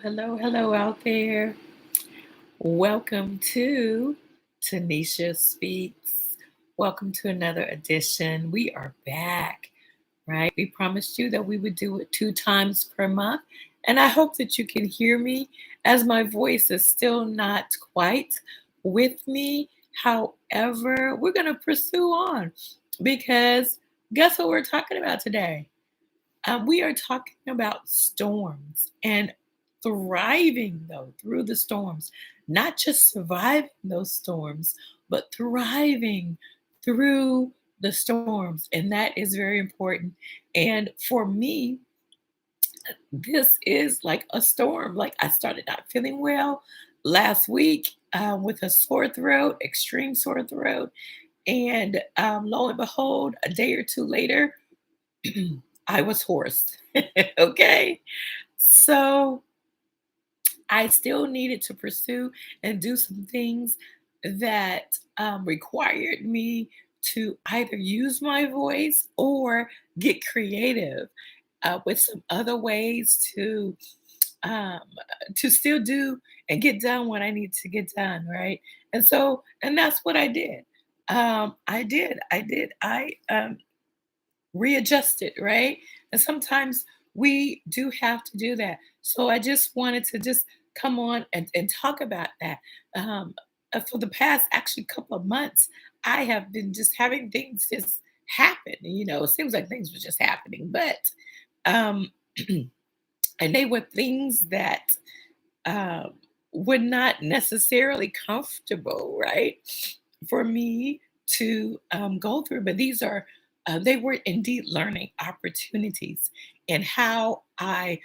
Hello, hello out there. Welcome to Tannesha Speaks. Welcome to another edition. We are back, right? We promised you that we would do it 2 times per month. And I hope that you can hear me as my voice is still not quite with me. However, we're going to pursue on because guess what we're talking about today? We are talking about storms and thriving, though, through the storms, not just surviving those storms, but thriving through the storms. And that is very important. And for me, this is like a storm. Like I started not feeling well last week with a sore throat, extreme sore throat. And lo and behold, a day or two later, I was hoarse. Okay. So I still needed to pursue and do some things that required me to either use my voice or get creative with some other ways um, to still do and get done what I need to get done, right? And that's what I did. I readjusted, right? And sometimes we do have to do that. So I just wanted to just come on and talk about that. Um, for the past actually couple of months, I have been just having things just happen. It seems like things were just happening, but um, and they were things that um, were not necessarily comfortable, right, for me to go through. But they were indeed learning opportunities in how I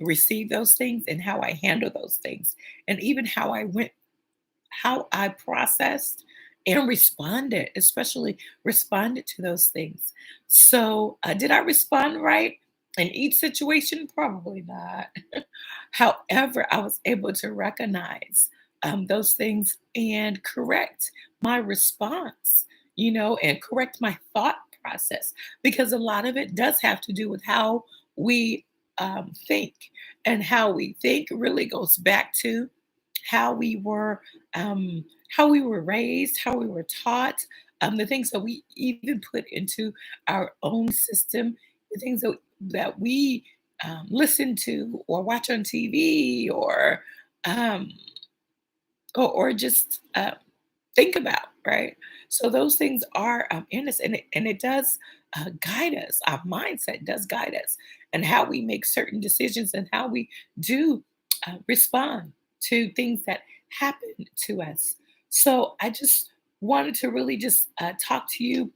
receive those things and how I handle those things, and even how I processed and responded, especially responded to those things. So, did I respond right in each situation? Probably not. However, I was able to recognize those things and correct my response, and correct my thought process because a lot of it does have to do with how we think. And how we think really goes back to how we were um, how we were raised, how we were taught, the things that we even put into our own system, the things that we listen to or watch on TV um, or just think about, right? So those things are in us, and it does guide us. Our mindset does guide us, and how we make certain decisions and how we do respond to things that happen to us. So I just wanted to really just talk to you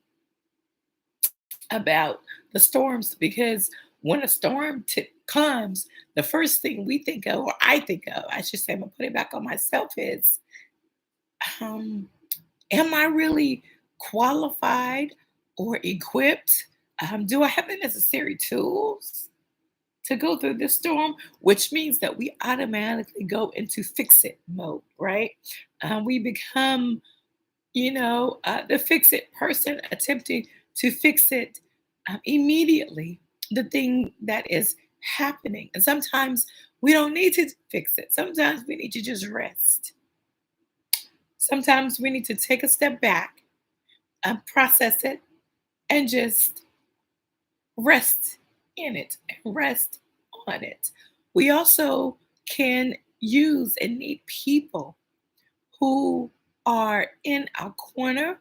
about the storms because when a storm comes, the first thing we think of, or I think of, I should say, I'm gonna put it back on myself, is um, am I really qualified or equipped? Do I have the necessary tools to go through this storm? Which means that we automatically go into fix it mode, right? We become, the fix it person attempting to fix it immediately, the thing that is happening. And sometimes we don't need to fix it, sometimes we need to just rest. Sometimes we need to take a step back and process it and just rest in it and rest on it. We also can use and need people who are in our corner,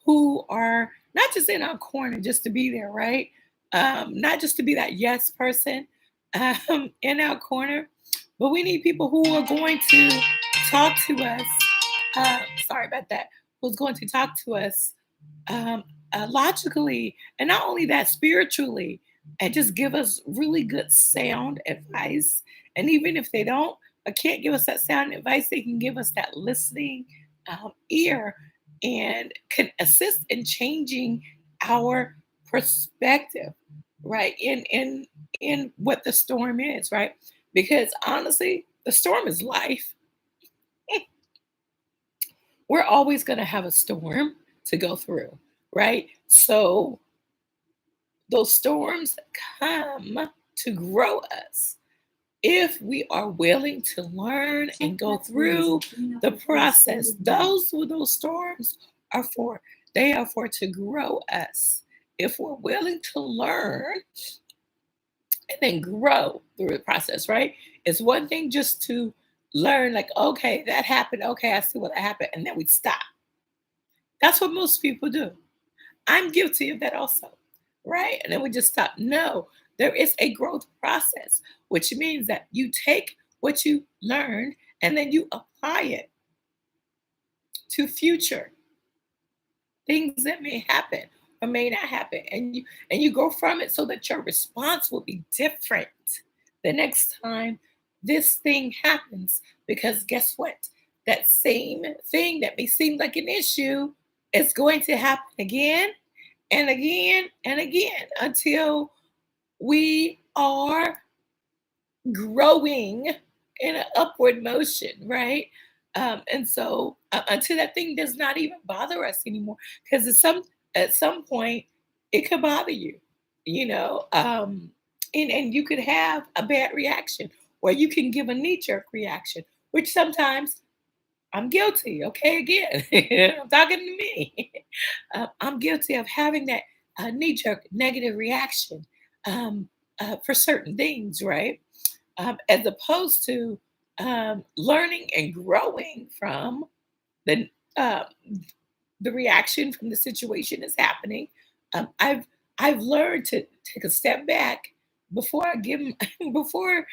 who are not just in our corner just to be there, right? Not just to be that yes person in our corner, but we need people who are going to talk to us. Sorry about that. Who's going to talk to us um, logically, and not only that, spiritually, and just give us really good sound advice. And even if they don't, or can't give us that sound advice, they can give us that listening ear and can assist in changing our perspective, right? In what the storm is, right? Because honestly, the storm is life. We're always going to have a storm to go through, right? So those storms come. to grow us if we are willing to learn and go through the process. Those who those storms are for, they are for to grow us. If we're willing to learn and then grow through the process, right? It's one thing just to learn, like, okay, that happened. Okay, I see what happened. And then we stop. That's what most people do. I'm guilty of that also, right? And then we just stop. No, there is a growth process, which means that you take what you learned and then you apply it to future things that may happen or may not happen, and you go from it so that your response will be different the next time this thing happens. Because guess what? That same thing that may seem like an issue is going to happen again and again and again until we are growing in an upward motion, right? And so until that thing does not even bother us anymore, because at some point it could bother you, you know, and you could have a bad reaction, or you can give a knee jerk reaction, which sometimes I'm guilty. Okay, again, I'm talking to me. I'm guilty of having that knee jerk negative reaction for certain things, right? As opposed to learning and growing from the uh, the reaction from the situation is happening. Um, I've I've learned to take a step back before I give them before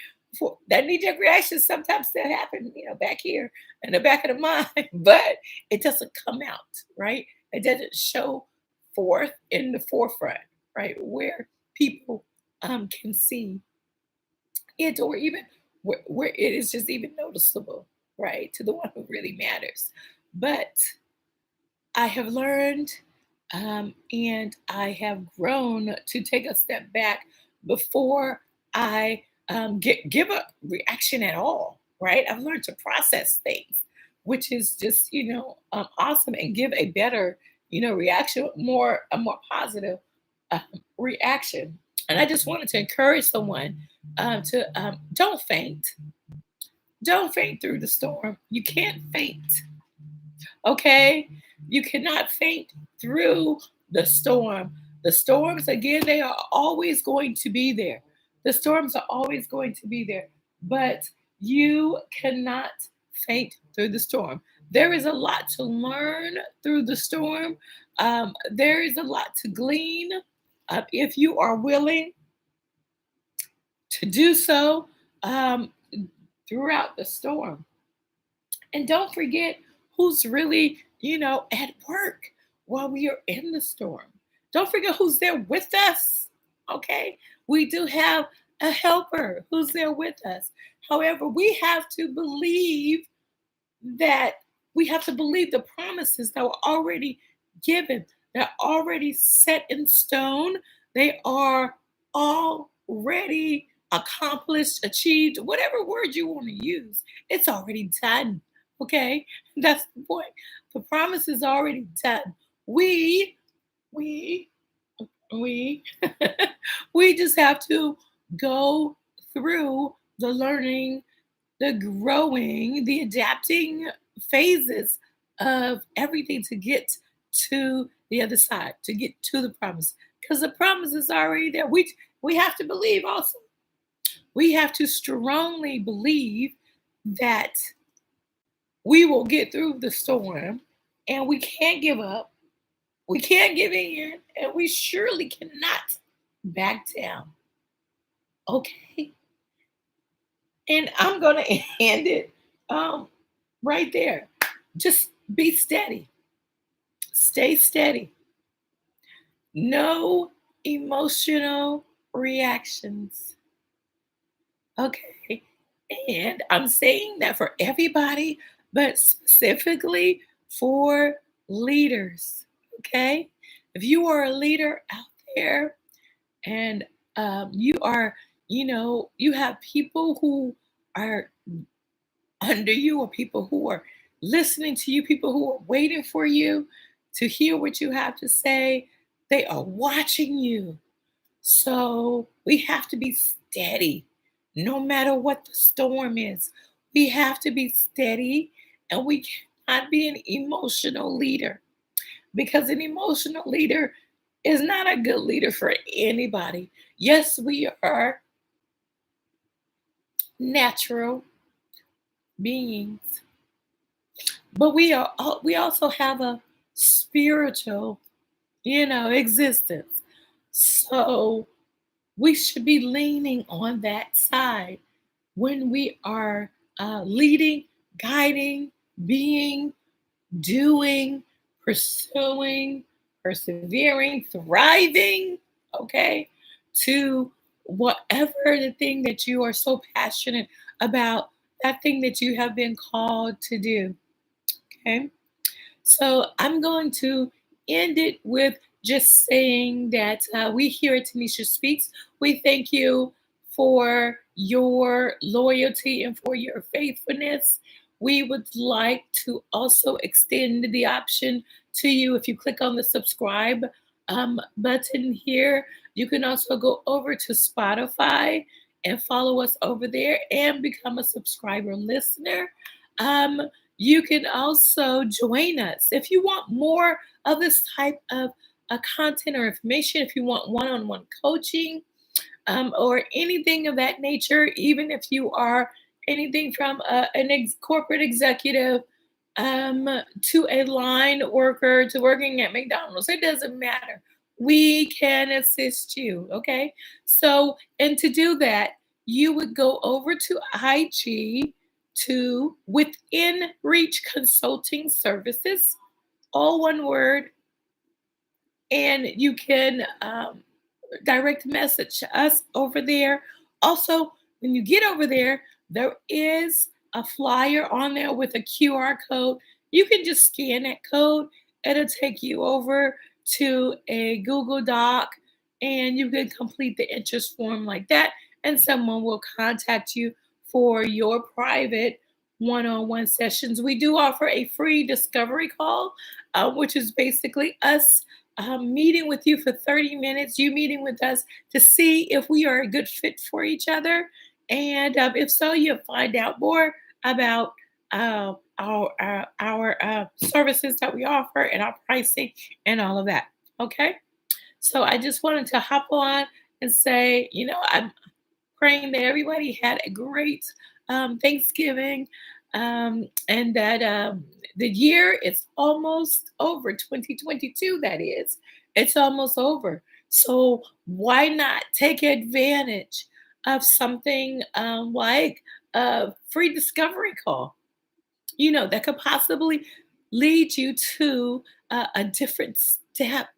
that knee jerk reaction sometimes still happen, you know, back here in the back of the mind, but it doesn't come out, right? It doesn't show forth in the forefront, right, where people can see it, or even where it is just even noticeable, right, to the one who really matters. But I have learned and I have grown to take a step back before I give a reaction at all, right? I've learned to process things, which is just, awesome, and give a better, reaction, a more positive um, reaction. And I just wanted to encourage someone to don't faint. Don't faint through the storm. You can't faint. Okay? You cannot faint through the storm. The storms, again, they are always going to be there. The storms are always going to be there, but you cannot faint through the storm. There is a lot to learn through the storm. There is a lot to glean if you are willing to do so throughout the storm. And don't forget who's really, at work while we are in the storm. Don't forget who's there with us. Okay. We do have a helper who's there with us. However, we have to believe that we have to believe the promises that were already given, they're already set in stone, they are already accomplished, achieved, whatever word you want to use, it's already done. Okay, that's the point. The promise is already done. We, we, we just have to go through the learning, the growing, the adapting phases of everything to get to the other side, to get to the promise. Because the promise is already there. We have to believe also. We have to strongly believe that we will get through the storm, and we can't give up. We can't give in, and we surely cannot back down. Okay. And I'm going to end it um, right there. Just be steady, stay steady. No emotional reactions. Okay. And I'm saying that for everybody, but specifically for leaders. Okay. If you are a leader out there and you are, you have people who are under you, or people who are listening to you, people who are waiting for you to hear what you have to say. They are watching you. So we have to be steady no matter what the storm is. We have to be steady, and we cannot be an emotional leader, because an emotional leader is not a good leader for anybody. Yes, we are natural beings, but we also have a spiritual, existence. So we should be leaning on that side when we are leading, guiding, being, doing, pursuing, persevering, thriving, okay, to whatever the thing that you are so passionate about, that thing that you have been called to do, okay? So I'm going to end it with just saying that we here at Tannesha Speaks, we thank you for your loyalty and for your faithfulness. We would like to also extend the option to you. If you click on the subscribe button here, you can also go over to Spotify and follow us over there and become a subscriber listener. Um, you can also join us if you want more of this type of content or information. If you want one-on-one coaching, or anything of that nature, even if you are anything from corporate executive to a line worker to working at McDonald's, it doesn't matter. We can assist you. Okay. So, and to do that, you would go over to IG to Within Reach Consulting Services, all one word, and you can direct message us over there. Also, when you get over there, there is a flyer on there with a QR code. You can just scan that code, it'll take you over to a Google Doc, and you can complete the interest form like that, and someone will contact you for your private one-on-one sessions. We do offer a free discovery call, which is basically us meeting with you for 30 minutes, you meeting with us to see if we are a good fit for each other. And if so, you'll find out more about our services that we offer and our pricing and all of that. Okay. So I just wanted to hop on and say, I'm praying that everybody had a great Thanksgiving, and that the year is almost over. 2022, that is, it's almost over. So why not take advantage of something like a free discovery call? That could possibly lead you to a different step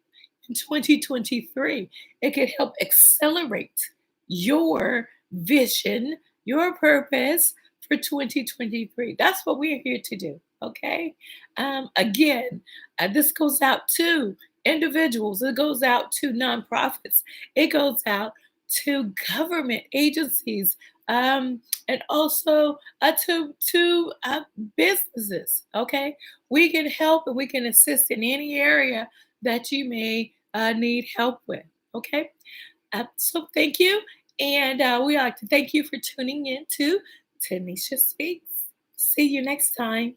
in 2023. It could help accelerate your vision, your purpose for 2023. That's what we're here to do. Okay. Again, this goes out to individuals, it goes out to nonprofits, it goes out to government agencies, and also to businesses. Okay, we can help and we can assist in any area that you may need help with. Okay, so thank you, and we like to thank you for tuning in to Tanisha Speaks. See you next time.